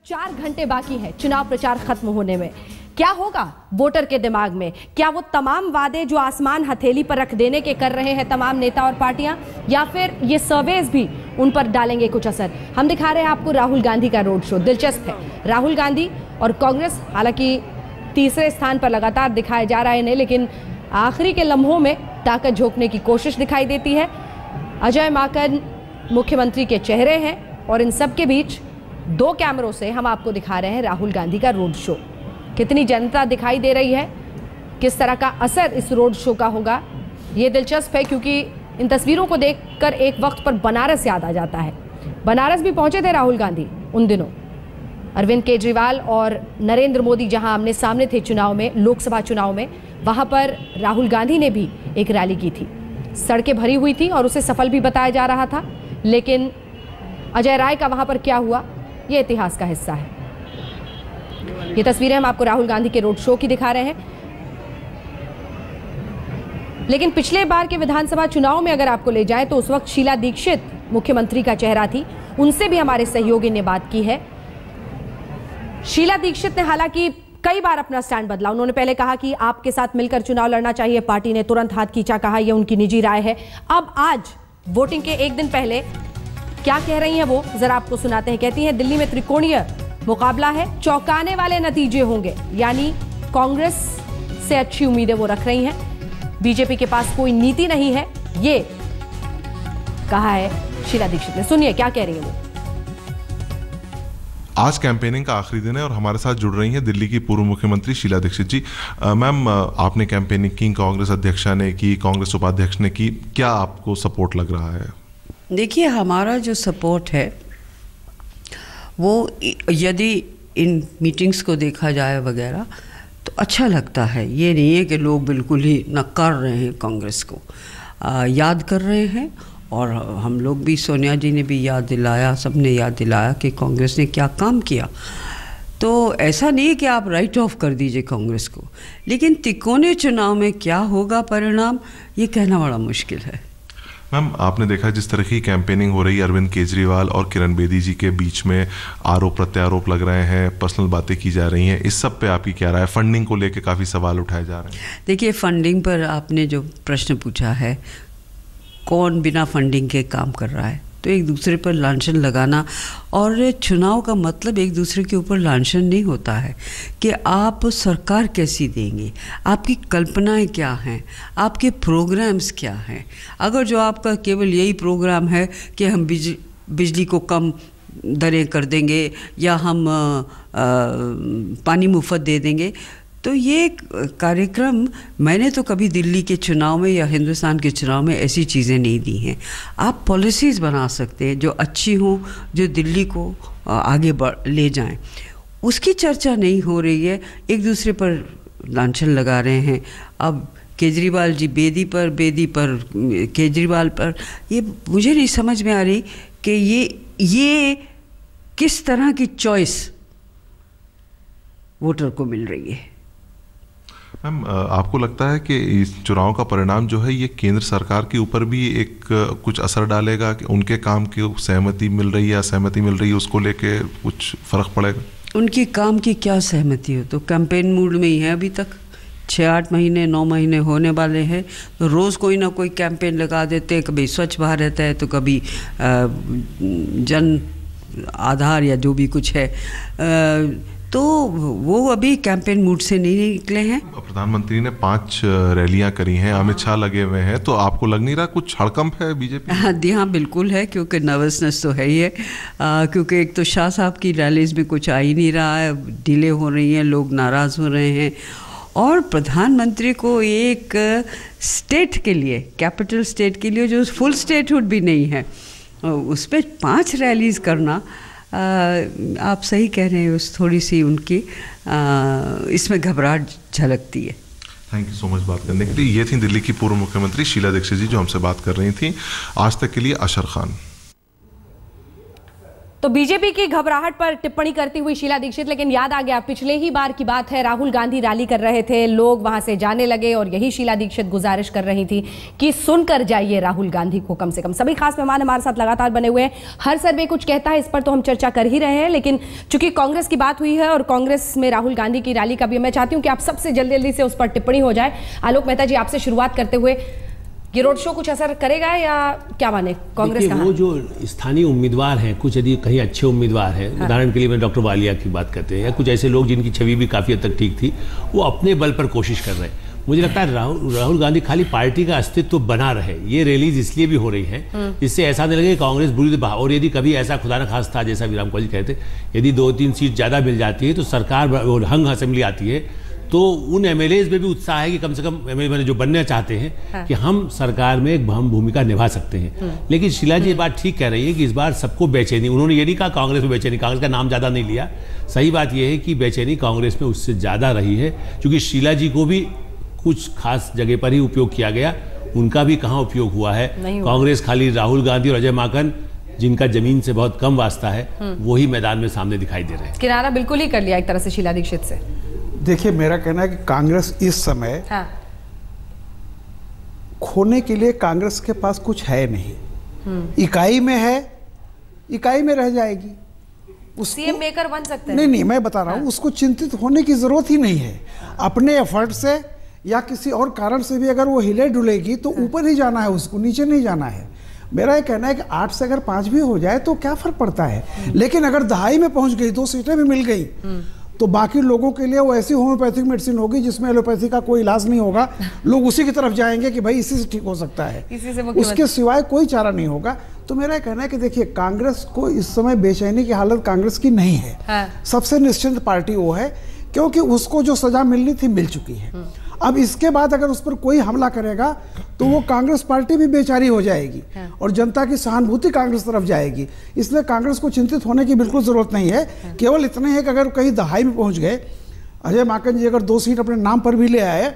4 घंटे बाकी है चुनाव प्रचार खत्म होने में। क्या होगा वोटर के दिमाग में? क्या वो तमाम वादे जो आसमान हथेली पर रख देने के कर रहे हैं तमाम नेता और पार्टियां, या फिर ये सर्वेज भी उन पर डालेंगे कुछ असर? हम दिखा रहे हैं आपको राहुल गांधी का रोड शो। दिलचस्प है, राहुल गांधी और कांग्रेस हालांकि तीसरे स्थान पर लगातार दिखाया जा रहा है इन्हें, लेकिन आखिरी के लम्हों में ताकत झोंकने की कोशिश दिखाई देती है। अजय माकन मुख्यमंत्री के चेहरे हैं और इन सब के बीच 2 कैमरों से हम आपको दिखा रहे हैं राहुल गांधी का रोड शो। कितनी जनता दिखाई दे रही है, किस तरह का असर इस रोड शो का होगा, ये दिलचस्प है, क्योंकि इन तस्वीरों को देखकर एक वक्त पर बनारस याद आ जाता है। बनारस भी पहुंचे थे राहुल गांधी उन दिनों। अरविंद केजरीवाल और नरेंद्र मोदी जहां आमने सामने थे चुनाव में, लोकसभा चुनाव में, वहां पर राहुल गांधी ने भी एक रैली की थी। सड़कें भरी हुई थी और उसे सफल भी बताया जा रहा था, लेकिन अजय राय का वहां पर क्या हुआ, ये इतिहास का हिस्सा है। ये तस्वीरें हम आपको राहुल गांधी के रोड शो की दिखा रहे हैं। लेकिन पिछले बार के विधानसभा चुनाव में अगर आपको ले जाए तो उस वक्त शीला दीक्षित मुख्यमंत्री का चेहरा थी। उनसे भी हमारे सहयोगी ने बात की है। शीला दीक्षित ने हालांकि कई बार अपना स्टैंड बदला। उन्होंने पहले कहा कि आपके साथ मिलकर चुनाव लड़ना चाहिए, पार्टी ने तुरंत हाथ खींचा, कहा यह उनकी निजी राय है। अब आज वोटिंग के एक दिन पहले क्या कह रही हैं वो, जरा आपको सुनाते हैं। कहती हैं दिल्ली में त्रिकोणीय मुकाबला है, चौंकाने वाले नतीजे होंगे, यानी कांग्रेस से अच्छी उम्मीदें वो रख रही हैं। बीजेपी के पास कोई नीति नहीं है, ये कहा है शीला दीक्षित ने। सुनिए क्या कह रही है वो। आज कैंपेनिंग का आखिरी दिन है और हमारे साथ जुड़ रही हैं दिल्ली की पूर्व मुख्यमंत्री शीला दीक्षित जी। मैम, आपने कैंपेनिंग की, कांग्रेस अध्यक्षा ने की, कांग्रेस उपाध्यक्ष ने की, क्या आपको सपोर्ट लग रहा है? देखिए, हमारा जो सपोर्ट है वो यदि इन मीटिंग्स को देखा जाए वगैरह तो अच्छा लगता है। ये नहीं है कि लोग बिल्कुल ही नकार रहे हैं कांग्रेस को, याद कर रहे हैं। और हम लोग भी, सोनिया जी ने भी याद दिलाया, सबने याद दिलाया कि कांग्रेस ने क्या काम किया। तो ऐसा नहीं है कि आप राइट ऑफ कर दीजिए कांग्रेस को, लेकिन तिकोने चुनाव में क्या होगा परिणाम, ये कहना बड़ा मुश्किल है। मैम, आपने देखा जिस तरह की कैंपेनिंग हो रही है, अरविंद केजरीवाल और किरण बेदी जी के बीच में आरोप प्रत्यारोप लग रहे हैं, पर्सनल बातें की जा रही हैं, इस सब पे आपकी क्या राय है? फंडिंग को लेकर काफ़ी सवाल उठाए जा रहे हैं। देखिए, फंडिंग पर आपने जो प्रश्न पूछा है, कौन बिना फंडिंग के काम कर रहा है, तो एक दूसरे पर लांछन लगाना, और चुनाव का मतलब एक दूसरे के ऊपर लांछन नहीं होता है कि आप सरकार कैसी देंगे, आपकी कल्पनाएं क्या हैं, आपके प्रोग्राम्स क्या हैं। अगर जो आपका केवल यही प्रोग्राम है कि हम बिजली को कम दरें कर देंगे या हम पानी मुफ्त दे देंगे, तो ये कार्यक्रम मैंने तो कभी दिल्ली के चुनाव में या हिंदुस्तान के चुनाव में ऐसी चीज़ें नहीं दी हैं। आप पॉलिसीज़ बना सकते हैं जो अच्छी हों, जो दिल्ली को आगे ले जाएं। उसकी चर्चा नहीं हो रही है, एक दूसरे पर लांछन लगा रहे हैं। अब केजरीवाल जी बेदी पर केजरीवाल पर, ये मुझे नहीं समझ में आ रही कि ये किस तरह की चॉइस वोटर को मिल रही है। मैम, आपको लगता है कि इस चुनाव का परिणाम जो है ये केंद्र सरकार के ऊपर भी एक कुछ असर डालेगा कि उनके काम की सहमति मिल रही है, असहमति मिल रही है, उसको लेके कुछ फर्क पड़ेगा? उनकी काम की क्या सहमति हो, तो कैंपेन मूड में ही है अभी तक। 6-8 महीने 9 महीने होने वाले हैं, तो रोज़ कोई ना कोई कैंपेन लगा देते हैं। कभी स्वच्छ भारत है, तो कभी जन आधार या जो भी कुछ है, तो वो अभी कैंपेन मूड से नहीं निकले हैं। प्रधानमंत्री ने 5 रैलियां करी हैं, अमित शाह लगे हुए हैं, तो आपको लग नहीं रहा कुछ हड़कंप है बीजेपी? हाँ, बिल्कुल है, क्योंकि नर्वसनेस तो है ही है। क्योंकि एक तो शाह साहब की रैलीज में कुछ आ ही नहीं रहा है, डिले हो रही हैं, लोग नाराज़ हो रहे हैं। और प्रधानमंत्री को एक स्टेट के लिए, कैपिटल स्टेट के लिए जो फुल स्टेटहुड भी नहीं है, उस पर 5 रैलीज करना, आप सही कह रहे हैं, उस थोड़ी सी उनकी इसमें घबराहट झलकती है। थैंक यू सो मच बात करने के लिए। ये थी दिल्ली की पूर्व मुख्यमंत्री शीला दीक्षित जी जो हमसे बात कर रही थी। आज तक के लिए अशर खान। तो बीजेपी की घबराहट पर टिप्पणी करती हुई शीला दीक्षित, लेकिन याद आ गया पिछले ही बार की बात है, राहुल गांधी रैली कर रहे थे, लोग वहां से जाने लगे और यही शीला दीक्षित गुजारिश कर रही थी कि सुनकर जाइए राहुल गांधी को कम से कम। सभी खास मेहमान हमारे साथ लगातार बने हुए हैं, हर सर्वे कुछ कहता है, इस पर तो हम चर्चा कर ही रहे हैं, लेकिन चूंकि कांग्रेस की बात हुई है और कांग्रेस में राहुल गांधी की रैली का भी, मैं चाहती हूं कि आप सबसे जल्दी से उस पर टिप्पणी हो जाए। आलोक मेहता जी, आपसे शुरुआत करते हुए, ये रोड शो कुछ असर करेगा या क्या माने कांग्रेस का? वो जो स्थानीय उम्मीदवार हैं, कुछ यदि कहीं अच्छे उम्मीदवार हैं, उदाहरण के लिए मैं डॉक्टर वालिया की बात करते हैं, या कुछ ऐसे लोग जिनकी छवि भी काफ़ी हद तक ठीक थी, वो अपने बल पर कोशिश कर रहे हैं। मुझे लगता है राहुल गांधी खाली पार्टी का अस्तित्व बना रहे, ये रैलीज इसलिए भी हो रही है जिससे ऐसा नहीं लगे कांग्रेस बुरी तरह, और यदि कभी ऐसा खुदा न खास था, जैसा विराम जी कहते, यदि 2-3 सीट ज़्यादा मिल जाती है तो सरकार हंग असेंबली आती है, तो उन एमएलएज में भी उत्साह है कि कम से कम एमएलए जो बनना चाहते हैं कि हम सरकार में एक अहम भूमिका निभा सकते हैं। लेकिन शीला जी ये बात ठीक कह रही है कि इस बार सबको बेचैनी, उन्होंने ये नहीं कहा कांग्रेस में बेचैनी, कांग्रेस का नाम ज़्यादा नहीं लिया, सही बात यह है कि बेचैनी कांग्रेस में उससे ज़्यादा रही है, क्योंकि शीला जी को भी कुछ खास जगह पर ही उपयोग किया गया, उनका भी कहाँ उपयोग हुआ है। कांग्रेस खाली राहुल गांधी और अजय माकन, जिनका जमीन से बहुत कम वास्ता है, वही मैदान में सामने दिखाई दे रहे हैं। किनारा बिल्कुल ही कर लिया एक तरह से शीला दीक्षित से। देखिए, मेरा कहना है कि कांग्रेस इस समय खोने के लिए कांग्रेस के पास कुछ है नहीं, इकाई में है, इकाई में रह जाएगी, सीएम मेकर बन सकते हैं। नहीं, मैं बता रहा हूं, उसको चिंतित होने की जरूरत ही नहीं है। अपने एफर्ट से या किसी और कारण से भी अगर वो हिले डुलेगी तो ऊपर ही जाना है, उसको नीचे नहीं जाना है। मेरा ये कहना है कि 8 से अगर 5 भी हो जाए तो क्या फर्क पड़ता है, लेकिन अगर दहाई में पहुंच गई, 2 सीटें भी मिल गई, तो बाकी लोगों के लिए वो ऐसी होम्योपैथिक मेडिसिन होगी जिसमें एलोपैथी का कोई इलाज नहीं होगा, लोग उसी की तरफ जाएंगे कि भाई इसी से ठीक हो सकता है, उसके सिवाय कोई चारा नहीं होगा। तो मेरा कहना है कि देखिए, कांग्रेस को इस समय बेचैनी की हालत कांग्रेस की नहीं है। सबसे निश्चिंत पार्टी वो है, क्योंकि उसको जो सजा मिलनी थी मिल चुकी है। अब इसके बाद अगर उस पर कोई हमला करेगा तो वो कांग्रेस पार्टी भी बेचारी हो जाएगी और जनता की सहानुभूति कांग्रेस तरफ जाएगी। इसलिए कांग्रेस को चिंतित होने की बिल्कुल जरूरत नहीं है। केवल इतने है कि अगर कहीं दहाई में पहुंच गए, अजय माकन जी अगर 2 सीट अपने नाम पर भी ले आए,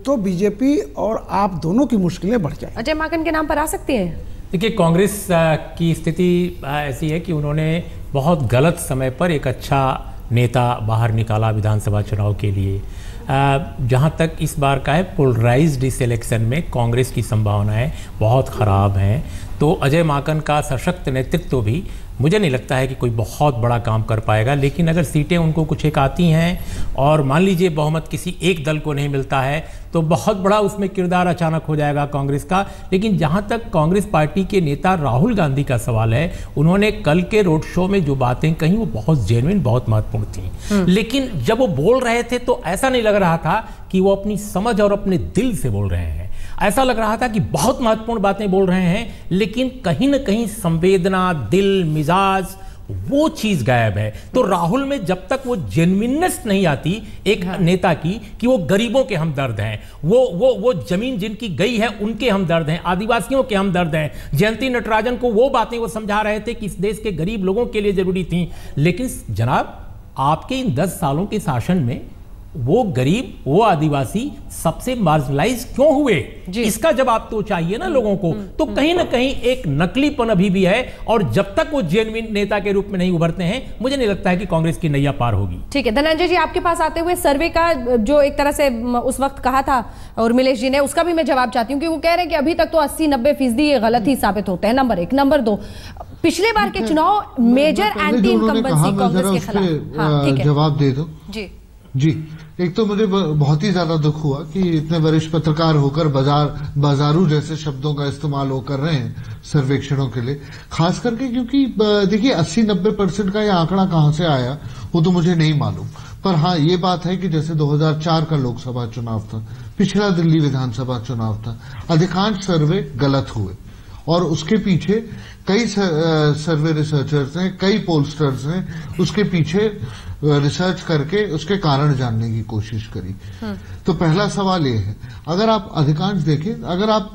तो बीजेपी और आप दोनों की मुश्किलें बढ़ जाएंगी। अजय माकन के नाम पर आ सकती है। देखिए, कांग्रेस की स्थिति ऐसी है कि उन्होंने बहुत गलत समय पर एक अच्छा नेता बाहर निकाला विधानसभा चुनाव के लिए। जहाँ तक इस बार का है, पोलराइज्ड इस इलेक्शन में कांग्रेस की संभावनाएं बहुत ख़राब हैं, तो अजय माकन का सशक्त नेतृत्व भी मुझे नहीं लगता है कि कोई बहुत बड़ा काम कर पाएगा। लेकिन अगर सीटें उनको कुछ एक आती हैं और मान लीजिए बहुमत किसी एक दल को नहीं मिलता है, तो बहुत बड़ा उसमें किरदार अचानक हो जाएगा कांग्रेस का। लेकिन जहाँ तक कांग्रेस पार्टी के नेता राहुल गांधी का सवाल है, उन्होंने कल के रोड शो में जो बातें कही वो बहुत जेन्युइन, बहुत महत्वपूर्ण थी। लेकिन जब वो बोल रहे थे तो ऐसा नहीं लग रहा था कि वो अपनी समझ और अपने दिल से बोल रहे हैं, ऐसा लग रहा था कि बहुत महत्वपूर्ण बातें बोल रहे हैं, लेकिन कहीं ना कहीं संवेदना, दिल, मिजाज, वो चीज गायब है। तो राहुल में जब तक वो जेन्युइननेस नहीं आती एक नेता की, कि वो गरीबों के हमदर्द हैं, वो जमीन जिनकी गई है उनके हमदर्द हैं, आदिवासियों के हमदर्द हैं। जयंती नटराजन को वो बातें वो समझा रहे थे कि इस देश के गरीब लोगों के लिए जरूरी थी। लेकिन जनाब, आपके इन 10 सालों के शासन में वो गरीब, वो आदिवासी सबसे मार्जिनलाइज क्यों हुए? इसका जवाब तो चाहिए ना लोगों को। तो कहीं ना कहीं एक नकलीपन अभी भी है, और जब तक वो जेन्युइन नेता के रूप में नहीं उभरते हैं, मुझे नहीं लगता है कि कांग्रेस की नैया पार होगी। ठीक है, धनंजय जी, आपके पास आते हुए सर्वे का जो एक तरह से उस वक्त कहा था उर्मिलेश जी ने, उसका भी मैं जवाब चाहती हूँ, क्योंकि वो कह रहे हैं कि अभी तक तो 80-90% ये गलत ही साबित होते हैं। नंबर 1। नंबर 2, पिछले बार के चुनाव मेजर एंटी इनकम्बेंसी कांग्रेस के खिलाफ। जवाब दे दो जी। एक तो मुझे बहुत ही ज्यादा दुख हुआ कि इतने वरिष्ठ पत्रकार होकर बाजारू जैसे शब्दों का इस्तेमाल वो कर रहे हैं सर्वेक्षणों के लिए, खास करके क्योंकि देखिए 80-90% का ये आंकड़ा कहां से आया वो तो मुझे नहीं मालूम। पर हाँ, ये बात है कि जैसे 2004 का लोकसभा चुनाव था, पिछला दिल्ली विधानसभा चुनाव था, अधिकांश सर्वे गलत हुए और उसके पीछे कई सर्वे रिसर्चर्स ने, कई पोलस्टर्स ने उसके पीछे रिसर्च करके उसके कारण जानने की कोशिश करी। तो पहला सवाल ये है, अगर आप अधिकांश देखें, अगर आप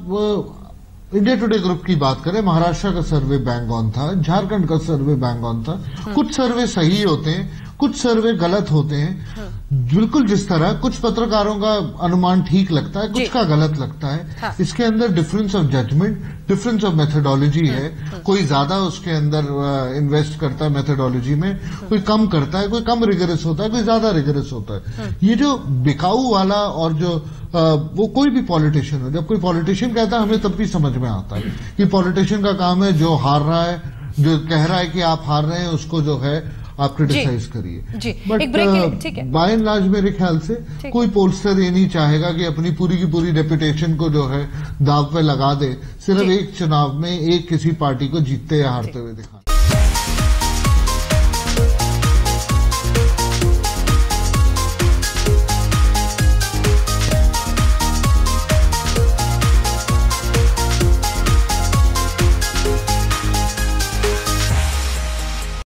इंडिया टुडे ग्रुप की बात करें, महाराष्ट्र का सर्वे बैंग ऑन था, झारखंड का सर्वे बैंग ऑन था। कुछ सर्वे सही होते हैं, कुछ सर्वे गलत होते हैं, बिल्कुल जिस तरह कुछ पत्रकारों का अनुमान ठीक लगता है, कुछ का गलत लगता है। इसके अंदर difference of judgement, difference of methodology है। कोई ज्यादा उसके अंदर इन्वेस्ट करता है मेथोडोलॉजी में, कोई कम करता है, कोई कम रिगरस होता है, कोई ज्यादा रिगरस होता है। ये जो बिकाऊ वाला और जो वो कोई भी पॉलिटिशियन हो, जब कोई पॉलिटिशियन कहता है हमें तब भी समझ में आता है कि पॉलिटिशियन का काम है जो हार रहा है, जो कह रहा है कि आप हार रहे हैं, उसको जो है आप क्रिटिसाइज करिए। बट बाय एंड लार्ज मेरे ख्याल से कोई पोलस्टर ये नहीं चाहेगा कि अपनी पूरी की पूरी रेपुटेशन को जो है दाव पे लगा दे सिर्फ एक चुनाव में एक किसी पार्टी को जीतते या हारते हुए दिखा।